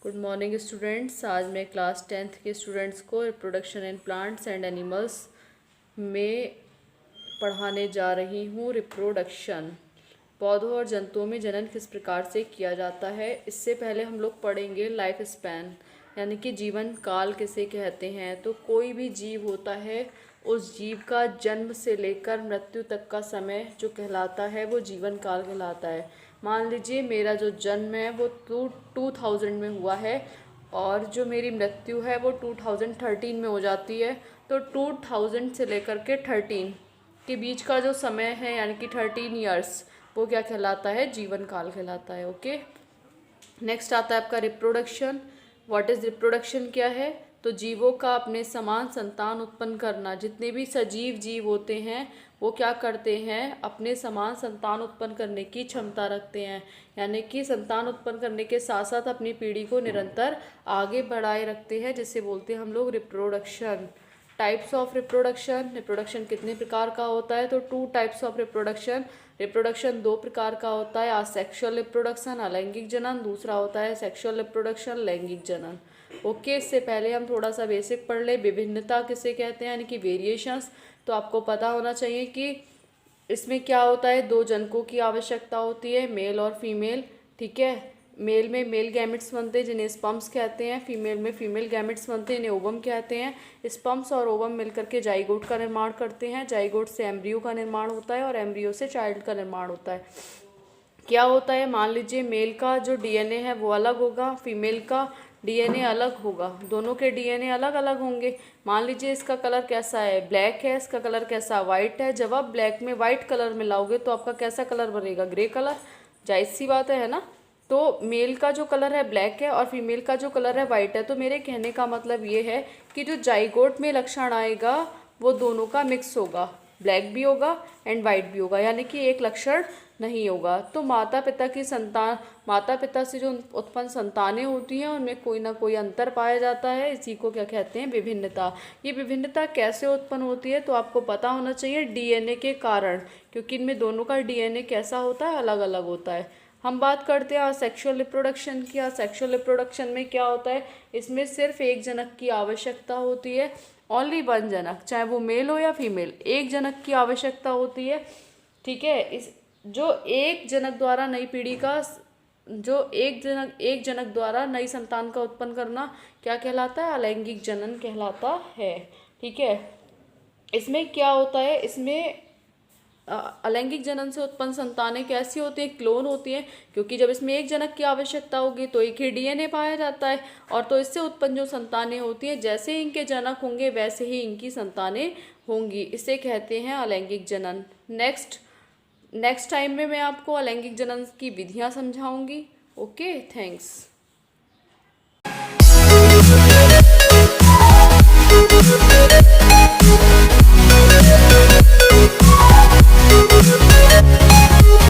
Good morning students. आज मैं class 10th के स्टूडेंट्स को reproduction in plants and animals में पढ़ाने जा रही हूँ। रिप्रोडक्शन पौधों और जंतुओं में जनन किस प्रकार से किया जाता है। इससे पहले हम लोग पढ़ेंगे लाइफ स्पैन, यानी कि जीवन काल किसे कहते हैं। तो कोई भी जीव होता है, उस जीव का जन्म से लेकर मृत्यु तक का समय जो कहलाता है वो जीवन काल कहलाता है। मान लीजिए मेरा जो जन्म है वो 2000 में हुआ है और जो मेरी मृत्यु है वो 2013 में हो जाती है। तो 2000 से लेकर के 13 के बीच का जो समय है, यानी कि 13 ईयर्स, वो क्या कहलाता है, जीवन काल कहलाता है। ओके, नेक्स्ट आता है आपका रिप्रोडक्शन। व्हाट इज़ रिप्रोडक्शन क्या है? तो जीवों का अपने समान संतान उत्पन्न करना। जितने भी सजीव जीव होते हैं वो क्या करते हैं, अपने समान संतान उत्पन्न करने की क्षमता रखते हैं, यानी कि संतान उत्पन्न करने के साथ साथ अपनी पीढ़ी को निरंतर आगे बढ़ाए रखते हैं, जिसे बोलते हैं हम लोग reproduction. Types of reproduction. Reproduction कितने प्रकार का होता है? तो 2 टाइप्स ऑफ रिप्रोडक्शन। रिप्रोडक्शन 2 प्रकार का होता है, असेक्सुअल रिप्रोडक्शन अलैंगिक जनन, दूसरा होता है सेक्सुअल रिप्रोडक्शन लैंगिक जनन। ओके, इससे पहले हम थोड़ा सा बेसिक पढ़ ले। विभिन्नता किसे कहते हैं, यानी कि वेरिएशंस। तो आपको पता होना चाहिए कि इसमें क्या होता है, 2 जनकों की आवश्यकता होती है, मेल और फीमेल। ठीक है, मेल में मेल गैमेट्स बनते हैं जिन्हें स्पर्म्स कहते हैं, फीमेल में फीमेल गैमेट्स बनते हैं, इन्हें ओवम कहते हैं। स्पर्म्स और ओवम मिलकर के जाइगोट का निर्माण करते हैं, जाइगोट से एम्ब्रियो का निर्माण होता है और एम्ब्रियो से चाइल्ड का निर्माण होता है। क्या होता है, मान लीजिए मेल का जो डीएनए है वो अलग होगा, फीमेल का डीएनए अलग होगा, दोनों के डीएनए अलग अलग होंगे। मान लीजिए इसका कलर कैसा है, ब्लैक है, इसका कलर कैसा, वाइट है। जब आप ब्लैक में वाइट कलर मिलाओगे तो आपका कैसा कलर बनेगा, ग्रे कलर। जाहिर सी बात है ना। तो मेल का जो कलर है ब्लैक है और फीमेल का जो कलर है वाइट है। तो मेरे कहने का मतलब ये है कि जो जाइगोट में लक्षण आएगा वो दोनों का मिक्स होगा, ब्लैक भी होगा एंड वाइट भी होगा, यानी कि एक लक्षण नहीं होगा। तो माता पिता से जो उत्पन्न संतानें होती हैं उनमें कोई ना कोई अंतर पाया जाता है। इसी को क्या कहते हैं, विभिन्नता। ये विभिन्नता कैसे उत्पन्न होती है तो आपको पता होना चाहिए, डीएनए के कारण, क्योंकि इनमें दोनों का डीएनए कैसा होता है, अलग अलग होता है। हम बात करते हैं सेक्सुअल रिप्रोडक्शन की। सेक्सुअल रिप्रोडक्शन में क्या होता है, इसमें सिर्फ एक जनक की आवश्यकता होती है, ओनली 1 जनक, चाहे वो मेल हो या फीमेल, एक जनक की आवश्यकता होती है। ठीक है, इस जो एक जनक द्वारा नई पीढ़ी का, जो एक जनक द्वारा नई संतान का उत्पन्न करना क्या कहलाता है, अलैंगिक जनन कहलाता है। ठीक है, इसमें क्या होता है, इसमें अलैंगिक जनन से उत्पन्न संतानें कैसी होती हैं, क्लोन होती हैं, क्योंकि जब इसमें एक जनक की आवश्यकता होगी तो एक ही डीएनए पाया जाता है, और तो इससे उत्पन्न जो संतानें होती हैं जैसे ही इनके जनक होंगे वैसे ही इनकी संतानें होंगी। इसे कहते हैं अलैंगिक जनन। नेक्स्ट टाइम में मैं आपको अलैंगिक जनन की विधियाँ समझाऊंगी। Okay, thanks. We'll be right back.